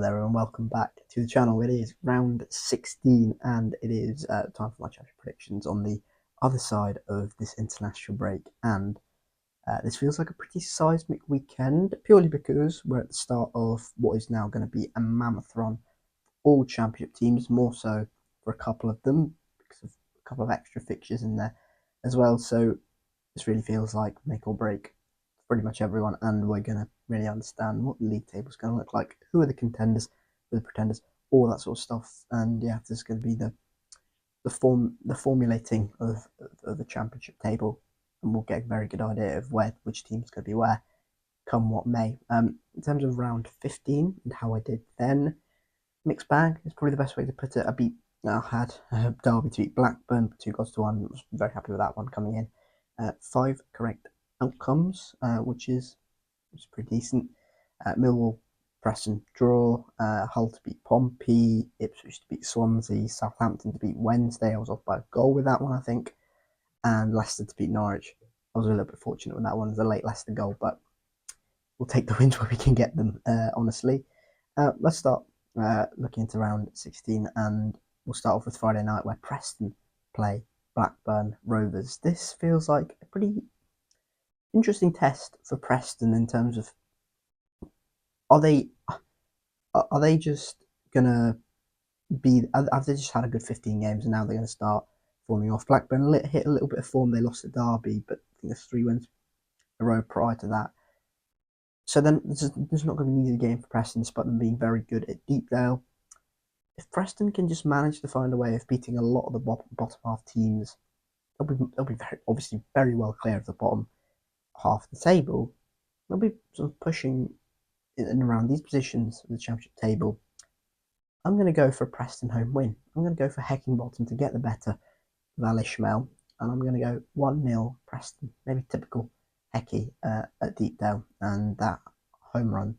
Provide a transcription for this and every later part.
There and welcome back to the channel. It is round 16 and it is time for my championship predictions on the other side of this international break, and this feels like a pretty seismic weekend purely because we're at the start of what is now going to be a mammoth run for all championship teams, more so for a couple of them because of a couple of extra fixtures in there as well. So this really feels like make or break pretty much everyone, and we're going to really understand what the league table is going to look like, who are the contenders, who are the pretenders, all that sort of stuff. And yeah, this is going to be the formulating of the championship table, and we'll get a very good idea of which team is going to be where, come what may. In terms of round 15 and how I did then, mixed bag is probably the best way to put it. I had Derby to beat Blackburn 2-1. I was very happy with that one coming in. 5 correct outcomes, which is pretty decent. Millwall, Preston draw, Hull to beat Pompey, Ipswich to beat Swansea, Southampton to beat Wednesday. I was off by a goal with that one, I think, and Leicester to beat Norwich. I was a little bit fortunate with that one as a late Leicester goal, but we'll take the wins where we can get them, honestly. Let's start looking into round 16, and we'll start off with Friday night where Preston play Blackburn Rovers. This feels like a pretty interesting test for Preston in terms of are they just gonna have they just had a good 15 games and now they're gonna start forming off? Blackburn hit a little bit of form. They lost at Derby, but I think there's 3 wins in a row prior to that. So then there's not going to be an easy game for Preston, despite them being very good at Deepdale. If Preston can just manage to find a way of beating a lot of the bottom half teams, they'll be obviously very well clear of the bottom half of the table. They'll be sort of pushing in and around these positions of the championship table. I'm going to go for a Preston home win. I'm going to go for Heckingbottom to get the better of Al Ishmael, and I'm going to go 1-0 Preston. Maybe typical Hecky at Deepdale, and that home run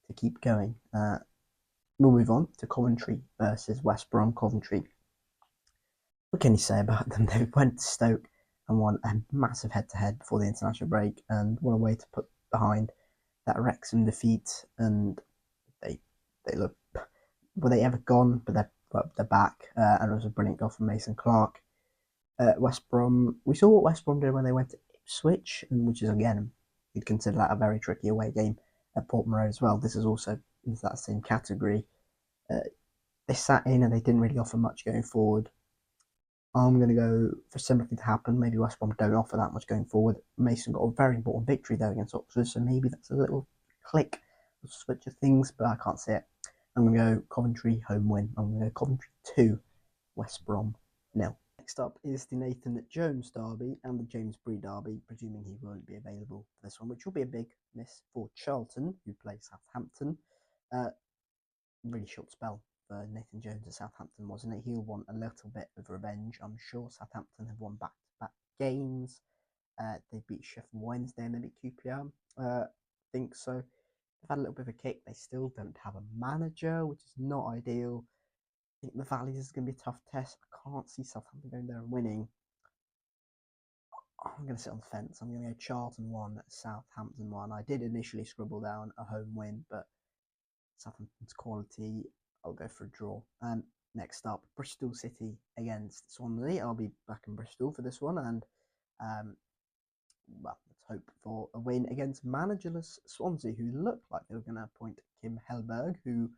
to keep going. We'll move on to Coventry versus West Brom. Coventry, what can you say about them? They went to Stoke and won a massive head-to-head before the international break, and what a way to put behind that Wrexham defeat. And they look, were they ever gone? But they're back, and it was a brilliant goal from Mason Clark. West Brom, we saw what West Brom did when they went to Ipswich, and which is again, you'd consider that a very tricky away game at Portman Road as well. This is also into that same category. They sat in and they didn't really offer much going forward. I'm going to go for similar thing to happen. Maybe West Brom don't offer that much going forward. Mason got a very important victory though against Oxford, so maybe that's a little click, a switch of things, but I can't see it. I'm going to go Coventry home win. I'm going to go Coventry 2, West Brom 0. Next up is the Nathan Jones derby and the James Bree derby, presuming he won't be available for this one, which will be a big miss for Charlton, who play Southampton. Really short spell for Nathan Jones at Southampton, wasn't it? He'll want a little bit of revenge. I'm sure Southampton have won back-to-back games. They beat Sheffield Wednesday and they beat QPR. I think so. They've had a little bit of a kick. They still don't have a manager, which is not ideal. I think the Valleys is going to be a tough test. I can't see Southampton going there and winning. I'm going to sit on the fence. I'm going to go Charlton 1, Southampton 1. I did initially scribble down a home win, but Southampton's quality, I'll go for a draw. Next up, Bristol City against Swansea. I'll be back in Bristol for this one, and well, let's hope for a win against managerless Swansea, who look like they were going to appoint Kim Hellberg, who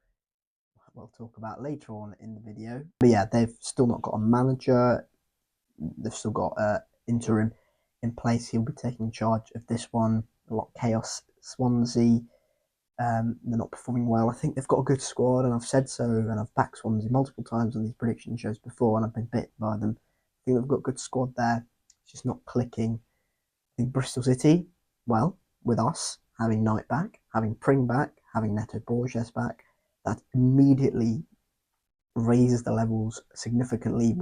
we'll talk about later on in the video. But yeah, they've still not got a manager. They've still got interim in place. He'll be taking charge of this one. A lot of chaos. Swansea. They're not performing well. I think they've got a good squad, and I've said so, and I've backed Swansea multiple times on these prediction shows before, and I've been bit by them. I think they've got a good squad there. It's just not clicking. I think Bristol City, well, with us having Knight back, having Pring back, having Neto Borges back, that immediately raises the levels significantly.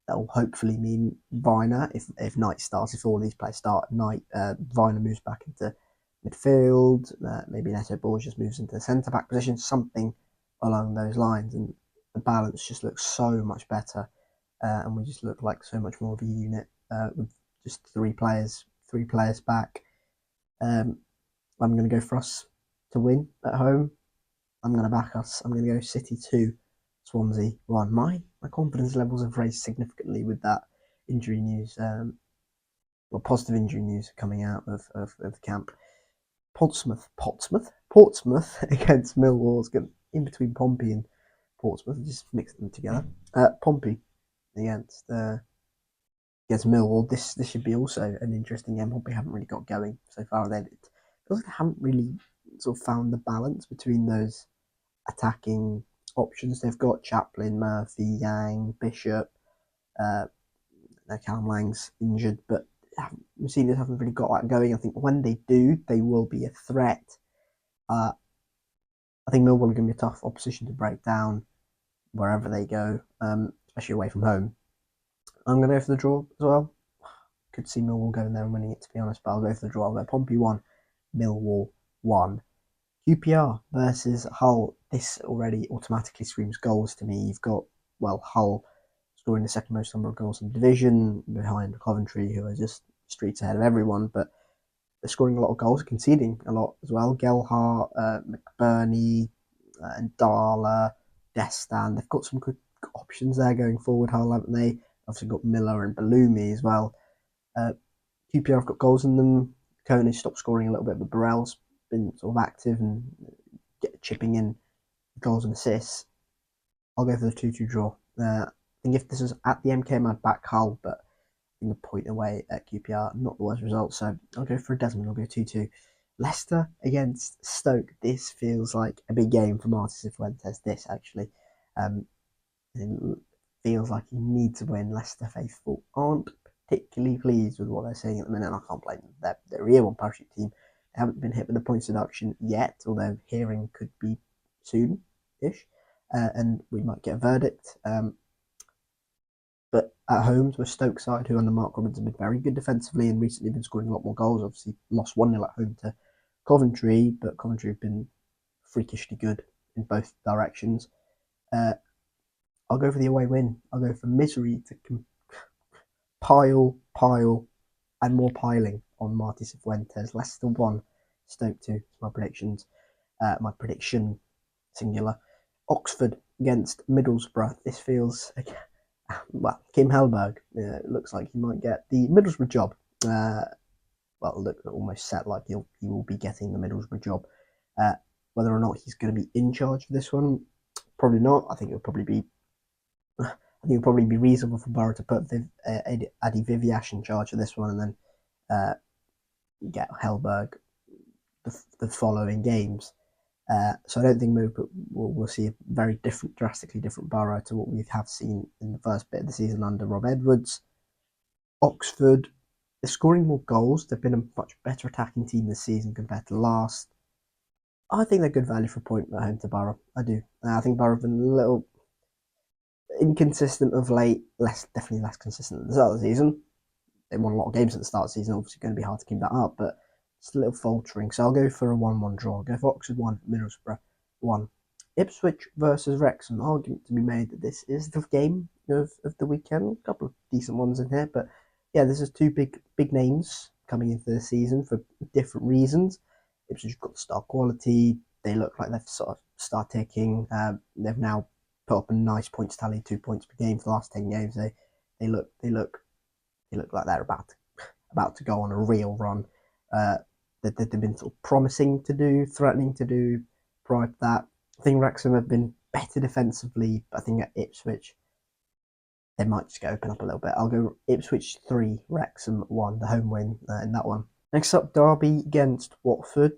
That will hopefully mean Viner, if Knight starts, if all these players start, Knight, Viner moves back into midfield, maybe Neto Borges moves into the centre back position, something along those lines, and the balance just looks so much better, and we just look like so much more of a unit with just three players back. I'm going to go for us to win at home. I'm going to back us. I'm going to go City 2, Swansea 1. My confidence levels have raised significantly with that injury news, positive injury news coming out of the camp. Portsmouth against Millwall. In between Pompey and Portsmouth, just mixed them together. Pompey against Millwall. This should be also an interesting game. Pompey haven't really got going so far. It feels like they haven't really sort of found the balance between those attacking options. They've got Chaplin, Murphy, Yang, Bishop. Callum Lang's injured, but Mousinho's haven't really got that going. I think when they do, they will be a threat. I think Millwall are going to be a tough opposition to break down wherever they go, especially away from home. I'm going to go for the draw as well. Could see Millwall going there and winning it, to be honest, but I'll go for the draw. I'll go Pompey 1, Millwall 1. QPR versus Hull. This already automatically screams goals to me. You've got, Hull scoring the second most number of goals in the division behind Coventry, who are just streets ahead of everyone, but they're scoring a lot of goals, conceding a lot as well. Gelhardt, McBurney, and Darla, Destan. They've got some good options there going forward, Hull, haven't they? Obviously got Miller and Bellumi as well. QPR have got goals in them. Koenig stopped scoring a little bit, but Burrell's been sort of active and chipping in goals and assists. I'll go for the 2-2 draw. I think if this was at the MKM, I'd back Hull, but in the point away at QPR, not the worst result. So I'll go for a Desmond. I'll go 2-2. Leicester against Stoke. This feels like a big game for Martí Cifuentes. This actually, it feels like he needs to win. Leicester faithful aren't particularly pleased with what they're seeing at the minute. And I can't blame them. They're a real one parachute team. They haven't been hit with the points deduction yet, although hearing could be soon-ish, and we might get a verdict. But at home to a Stoke side who under Mark Robins have been very good defensively and recently been scoring a lot more goals. Obviously lost 1-0 at home to Coventry, but Coventry have been freakishly good in both directions. I'll go for the away win. I'll go for misery to pile, and more piling on Martí Cifuentes. Leicester 1, Stoke 2. My predictions. My prediction, singular. Oxford against Middlesbrough. This feels Kim Hellberg looks like he might get the Middlesbrough job. Look, almost set like he will be getting the Middlesbrough job. Whether or not he's going to be in charge of this one, probably not. I think it'll probably be reasonable for Borough to put Adi Viviash in charge of this one, and then get Hellberg the following games. So I don't think we'll see a very drastically different Borough to what we have seen in the first bit of the season under Rob Edwards. Oxford, they're scoring more goals. They've been a much better attacking team this season compared to last. I think they're good value for a point at home to Borough. I do. I think Borough have been a little inconsistent of late. Definitely less consistent at the start of the season. They won a lot of games at the start of the season. Obviously going to be hard to keep that up, but it's a little faltering. So I'll go for a 1-1 draw. I'll go for Oxford 1, Middlesbrough 1. Ipswich versus Wrexham. Argument to be made that this is the game of the weekend. A couple of decent ones in here, but yeah, this is two big names coming into the season for different reasons. Ipswich have got the star quality. They look like they've sort of started ticking. They've now put up a nice points tally, 2 points per game for the last 10 games. They look like they're about to go on a real run. That they've been sort of promising to do, threatening to do prior to that. I think Wrexham have been better defensively, but I think at Ipswich they might just open up a little bit. I'll go Ipswich 3, Wrexham 1, the home win in that one. Next up, Derby against Watford.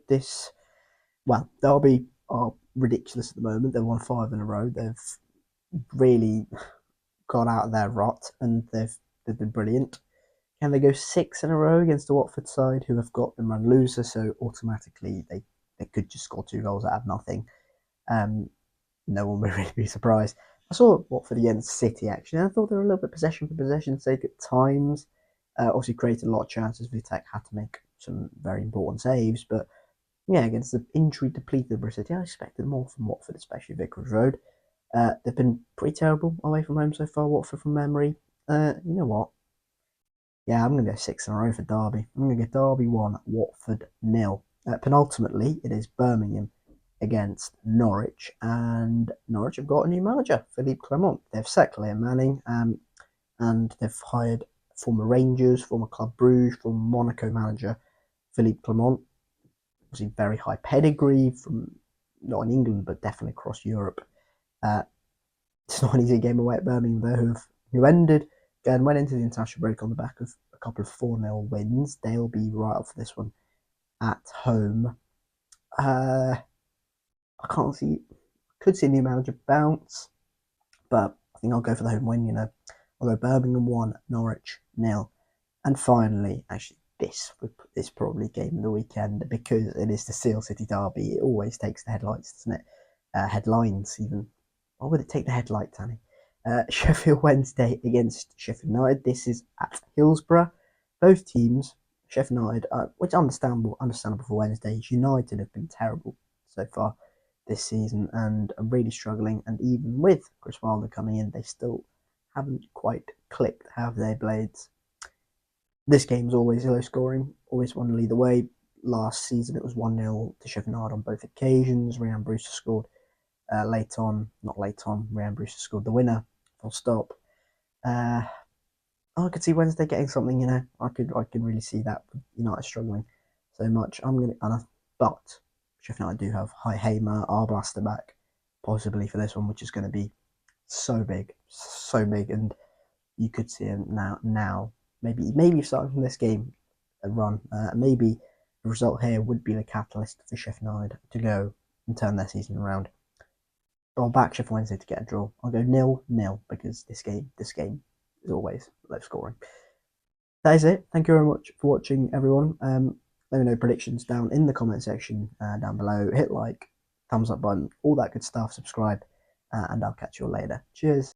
Derby are ridiculous at the moment. They've won 5 in a row. They've really got out of their rot, and they've been brilliant. Can they go 6 in a row against the Watford side, who have got them run loser? So automatically they could just score 2 goals out of nothing. No one would really be surprised. I saw Watford against City actually. I thought they were a little bit possession for possession's sake at times. Obviously created a lot of chances. Vitek had to make some very important saves, but yeah, against the injury depleted City, I expected more from Watford, especially Vicarage Road. They've been pretty terrible away from home so far, Watford from memory. You know what? Yeah, I'm going to go 6 in a row for Derby. I'm going to go Derby 1, Watford 0. Penultimately, it is Birmingham against Norwich, and Norwich have got a new manager, Philippe Clement. They've sacked Liam Manning, and they've hired former Rangers, former Club Brugge, former Monaco manager Philippe Clement. Obviously, very high pedigree from not in England, but definitely across Europe. It's not an easy game away at Birmingham, though, who ended and went into the international break on the back of a couple of 4-0 wins. They'll be right up for this one at home. I can't see, could see a new manager bounce, but I think I'll go for the home win. I'll go Birmingham 1, Norwich 0. And finally, actually, this probably game of the weekend because it is the Steel City derby. It always takes the headlights, doesn't it? Headlines, even. Why would it take the headlight, Tanny? Sheffield Wednesday against Sheffield United. This is at Hillsborough. Both teams, Sheffield United, which understandable for Wednesdays. United have been terrible so far this season and are really struggling. And even with Chris Wilder coming in, they still haven't quite clicked, have they, Blades? This game's always low scoring, always 1-0 either way. Last season it was 1-0 to Sheffield United on both occasions. Ryan Brewster scored Ryan Brewster scored the winner, full stop. I could see Wednesday getting something, I can really see that United struggling so much. But Sheffield United do have High Hamer, Arblaster back, possibly for this one, which is going to be so big, and you could see him now. Maybe starting from this game, a run. Maybe the result here would be the catalyst for Sheffield United to go and turn their season around. I'll back Sheffield Wednesday to get a draw. I'll go 0-0 because this game is always low scoring. That is it. Thank you very much for watching, everyone. Let me know predictions down in the comment section down below. Hit like, thumbs up button, all that good stuff. Subscribe, and I'll catch you all later. Cheers.